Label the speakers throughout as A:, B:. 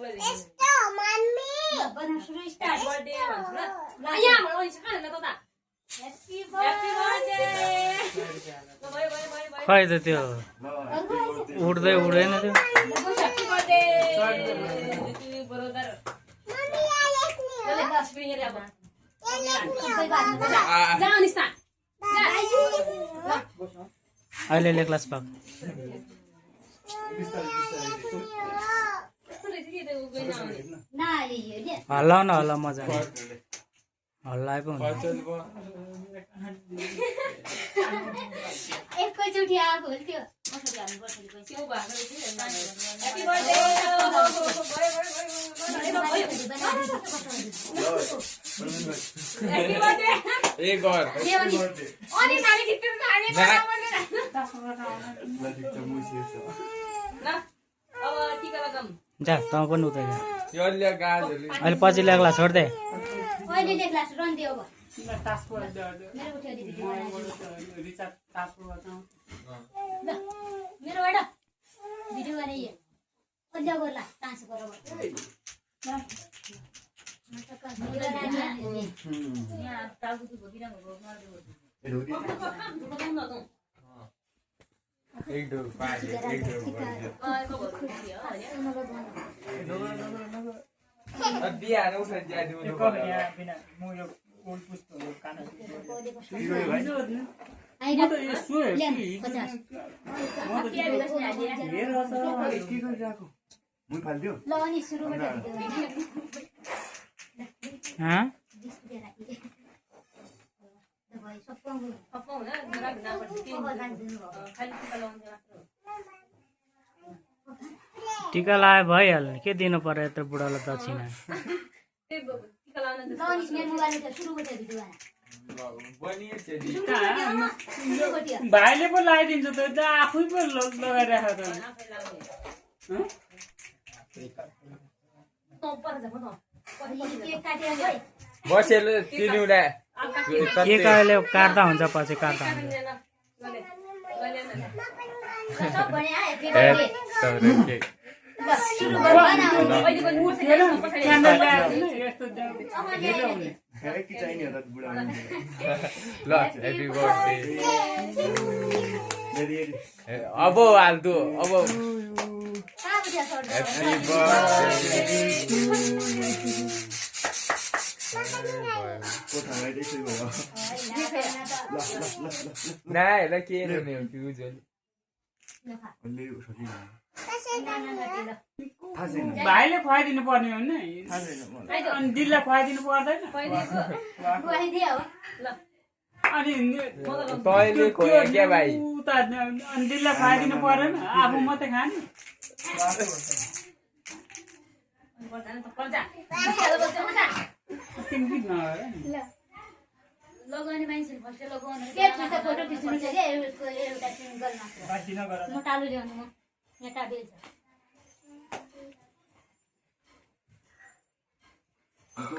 A: यस्तो मम्मी
B: बना सुरु स्टार्ट
C: बर्थडे भन्छु ल ल यहाँ हाम्रो अनि खान ल त
B: हैप्पी
C: ह्यापी बर्थडे
D: खै त त्यो उड्दै उड्दैन त्यो
C: ह्यापी बर्थडे ब्रदर
A: मम्मी
C: ल दस पनि हेरे अब
B: कोही बात नहीं
C: जा अनिस्ता
D: अहिले क्लास पाक
B: ना ये
D: हल्ला न हल्ला मजा हल्लाए पो हुन्छ
B: एकैचोटि आएको हो त्यो कसरी हाल्नु पर्छ नि
C: त्यो भएको ह्यापी बर्थडे ह्यापी बर्थडे
E: ए गर
C: अनि खाने किट्नु खाने ल अब टिका लगाम
D: जा तँ पनि उतै जा
E: यो ल्या गाजले
D: अहिले पछि ल्याग्ला छोड्दे
B: अहिले लेख्ला रन दियो अब मेरो उठ्यो दिदी ल मेरोबाट भिडियो गर्ने यो कहिले गर्ला डान्स गरौ यहाँ टाउको दुखो बिराम हो मार्दै
E: एक दो पाँच एक दो दिया न उठा जा दिनु
B: ल अनि सुरुबाट
D: हाँ टीका लाए भइहाल्यो नि के दिनु पर्यो यत्रो बुढालाई दक्षिणा
F: भाइले पो लगाइदिन्छ त आफै पो लगाइराखेको
E: बसेल तिनीउडा
D: के काले काट्दा हुन्छ पछि काट्दा हुन्छ
E: ल ह्यापी बर्थडे अब हाल्दो अब ह्यापी नाही ल के रहने हो फ्यूज
F: भाइले खुवाइदिनु पर्ने हो नि अनि दिदीलाई खुवाइदिनु पर्दैन अनि
E: तैँले खोया क्या भाइ
F: उता अनि दिदीलाई खुवाइदिनु पर्दैन आफू मात्रै खाने
B: लगाउने मान्छेले फर्स्ट लगाउनु फोटो खिच्नु छ क्या एउटा सिङ्गल मात्र म टालु ल्याउनु म यहाँ टाबेल छ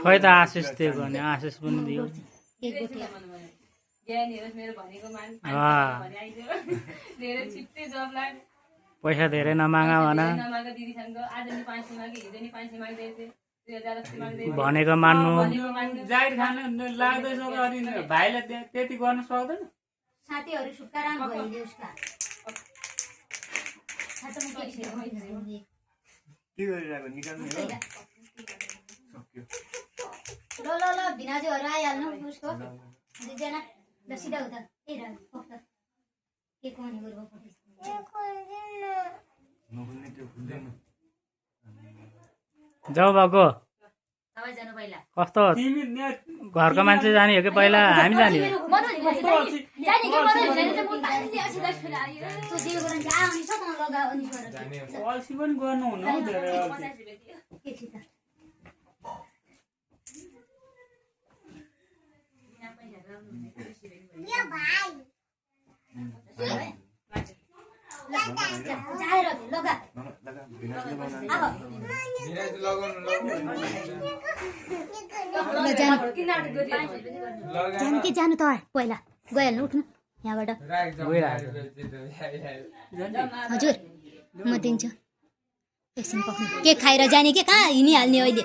D: खै त आशिष दिएको भने आशिष पनि दियो पैसा धेरै नमागा भन भनेको मान्नु
F: जाहिर खान लाग्दैछ अनि भाइलाई त्यति गर्न सक्दैन
B: साथीहरू सुक्काराम भइदियो उसका ल ल ल भिनाजुहरू आइहाल्नु उसको दुईजना ल सिधा उता के कहानी गर्नु
D: जाऊ बाबु
B: सबैजना पहिला
D: कस्तो
F: तिमी
D: घरको मान्छे जाने हो कि पहिला हामी जाने हो
F: अल्छी पनि गर्नु हुनु हौ धेरै
B: जानकी जानु त पहिला गइहाल्नु उठ्नु यहाँबाट हजुर म दिन्छु एकछिन पक्नु केक खाएर जाने के कहाँ हिँडिहाल्ने अहिले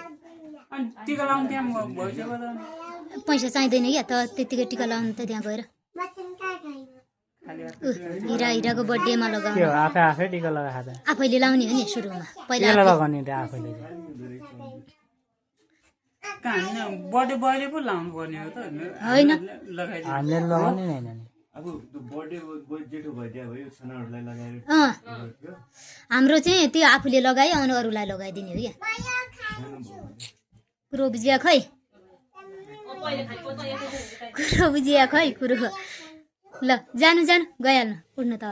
F: अनि टिका लाउनु त्यहाँ भइसक्यो त
B: पैसा चाहिँदैन क्या त त्यतिकै टिका लाउनु त त्यहाँ गएर हिराको बर्थडेमा
D: के
B: लगाउनु
D: हो आफै टिका लगाएर त
B: आफैले लाउने हो नि सुरुमा पहिला
D: केलाई लगाउने त आफैले
F: कहाँ होइन बर्थडे बयले पो लाउनु पर्ने हो त
B: होइन।
F: लगाइदिनु
D: हामीले लगाउने होइन नि
E: अब बर्थडे जेठो भइदिया भयो सानाहरूलाई लगाएर
B: हाम्रो चाहिँ त्यो आफूले लगायो अनि अरूलाई लगाइदिने हो क्या कुरो बुझिया खै कुरो बुझिया खै कुरो ल जानु जानु गइहाल्नु उठ्नु त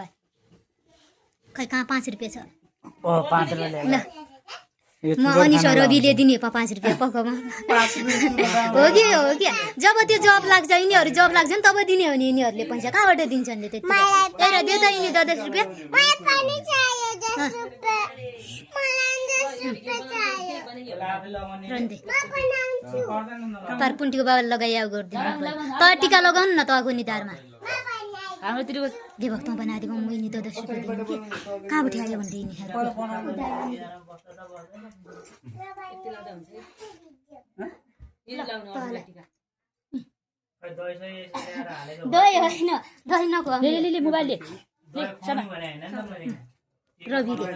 B: खै कहाँ 5 रुपियाँ छ
D: ओ 5 रुपियाँ
B: ल म अनिस रविले दिने 5 रुपियाँ पक्कामा हो कि जब त्यो जब लाग्छ यिनीहरू जब लाग्छ नि तब दिने हो नि यिनीहरूले पैसा कहाँबाट दिन्छन् नि त्यति एउटा दे त यिनी 10 रुपियाँ
A: मलाई पनि चाहियो 10 रुपियाँ मलाई 10 रुपियाँ चाहियो
B: रन्दे
A: म बनाउँछु
B: तर पुन्टीको बाबा लगाइया गरिदिनु त टिका लगाउनु न तको निधारमा हाम्रोतिरको देवक त बनाइदिएको म यिनी 10 रुपियाँ दिनु कि कहाँबाट आयो भन्दै यिनी दही होइन दही नखुवा
C: मोबाइल
B: रविले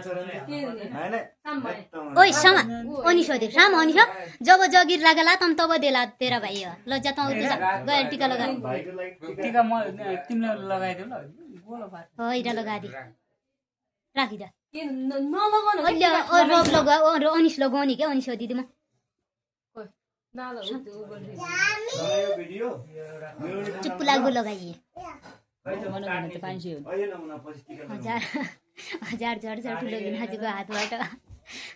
B: ओइ समा अनिस हो साम अनिस जब जगिर लागेला तम तब देला तेरा भाइ हो ल जा त गएर टिका लगा
F: टिका म तिमीले लगाइदेऊ ल गोलो पार
B: होइन लगादि राखिदा
C: नलगाउनु
B: अहिले रब लगा अनिस लगाउने क्या अनिस हो दिदी म
E: भिडियो
B: चुप्प लाग्दो लगाइए हजार झर्छ ठुलो नाचेको हातबाट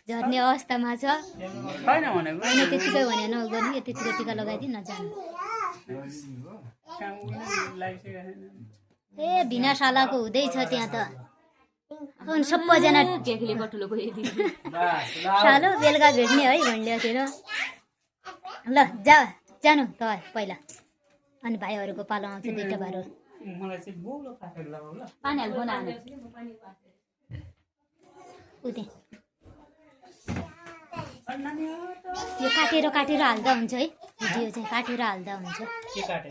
B: झर्ने अवस्थामा छ
F: छैन भनेको
B: होइन त्यतिकै भने नगर्नु कि त्यतिकै टिका लगाइदिनु नजानु ए भिनाशालाको हुँदैछ त्यहाँ त अनि सबैजना सालो बेलुका भेट्ने है भनिदिएको थियो ल जानु त पहिला अनि भाइहरूको पालो आउँछ 2टा भाइहरू
F: मलाई चाहिँ गोलो काटेर लगाऊ ल
B: पानी हाल्नु बनाउनु उतै यो काटेर हाल्दा हुन्छ है भिडियो चाहिँ काटेर हाल्दा हुन्छ
F: के काटे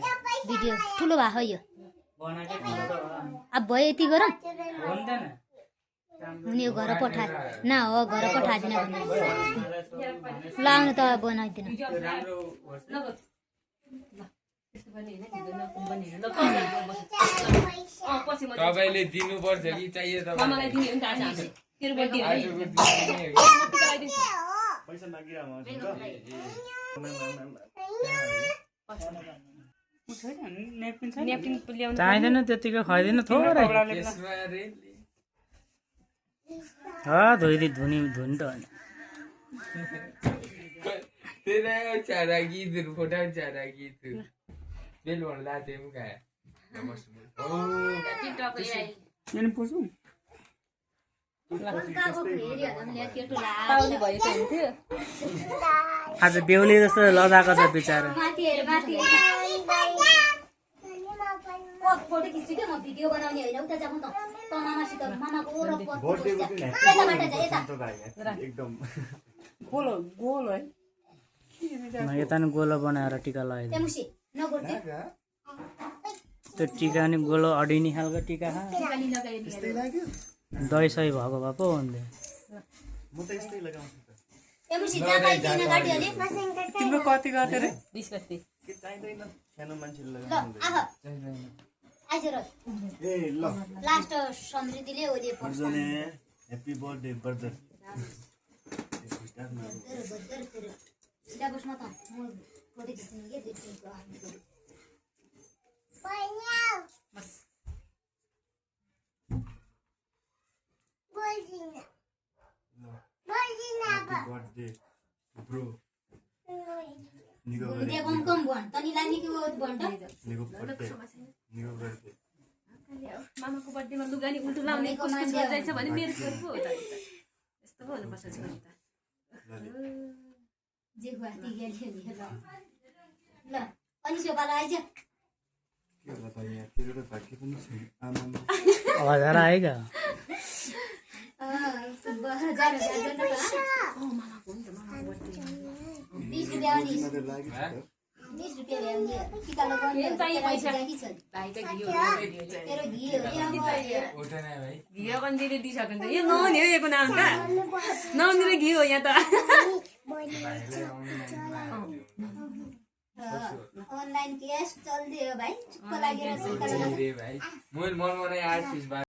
B: भिडियो ठुलो भएको यो
F: बनाके ठुलो त होला
B: अब भयो यति गरौँ
F: हुँदैन
B: हुने हो घर पठा न हो घर पठाइदिन भने ल आउनु त बनाइदिनु
F: राम्रो होस्
E: तपाईँले दिनुपर्छ कि चाहियो
C: मामालाई दिने हो नि त आज हामी तेरो बर्थडे हो नि
E: पैसा मागिरहेको
F: छैन नेपकिन छैन
C: न्यापकिन ल्याउनु
D: चाहिँदैन त्यतिकै खुवाइदिनु थोरै धुनी त होइन
E: तेरा चारा गीत फोटा चारा गीत बेल भन्ला तेम का
F: मैंने पूछूं
C: पाउने भएको हुन्थ्यो
D: आज बेहुली जस्तो लजाएको छ बिचारा
B: फोटो खिच्छु क्या म भिडियो बनाउने होइन उता जाउँ त मामासित मामाको
E: एकदम
F: गोलो गोलो है
D: यता नि गोलो बनाएर टिका लगाइदियो
B: मुसी नगर्दै
D: त्यो टिका नि गोलो अडिनी खालको टिका खा दही सही भएको भए पो हुन्थ्यो
E: म त यस्तै लगाउँछु त
B: मुसी जा पाइदिन गाडी अलि
F: तिम्रो कति काटे रे
C: 20 गते
E: के चाहिँदैन सानो मान्छेले
B: ल
E: लगाउँछ
B: आह आइज र
E: ए ल
B: लास्ट समृद्धिले ओले
E: अर्जने ह्यापी बर्थडे ब्रदर
B: सिधा बस्न त म फोटो खिच्नु के देखिएको
E: ह्यापी बर्थडे ब्रो निको
B: उद्या कम भन तनी लानी के भन त
E: निको बर्थडे
C: मामाको बर्थडेमा लुगा नि उल्टो लाउने कोसिस गरिरहेछ भने मेरो छोरी पो हो त यस्तो पो हुनुपर्छ छोरी त
B: जे गुवाहाटी गेली नि ल अनि सोपाला आइज
E: के बताइए तेरो त भाग्य पनि छैन आमा
D: हजार आएगा
B: हजार न पा 20 रुपैयाँ आउने 20 रुपैयाँ ल्याउने टिका लगाउने
C: चाहियो पैसा
B: कि छ
C: भाइ त घिउ ल्याइदियो चाहिँ
B: तेरो घिउ
E: उठा ना भाइ
C: घिउ कन्जीले दिइसक्यो नि त यो नहुने हो यो नाम का नहुने घिउ हो यहाँ त
B: ऑनलाइन कैश चल दे भाई चुप लागेर
E: भाइ मैले मन बनाए आर्टिस्ट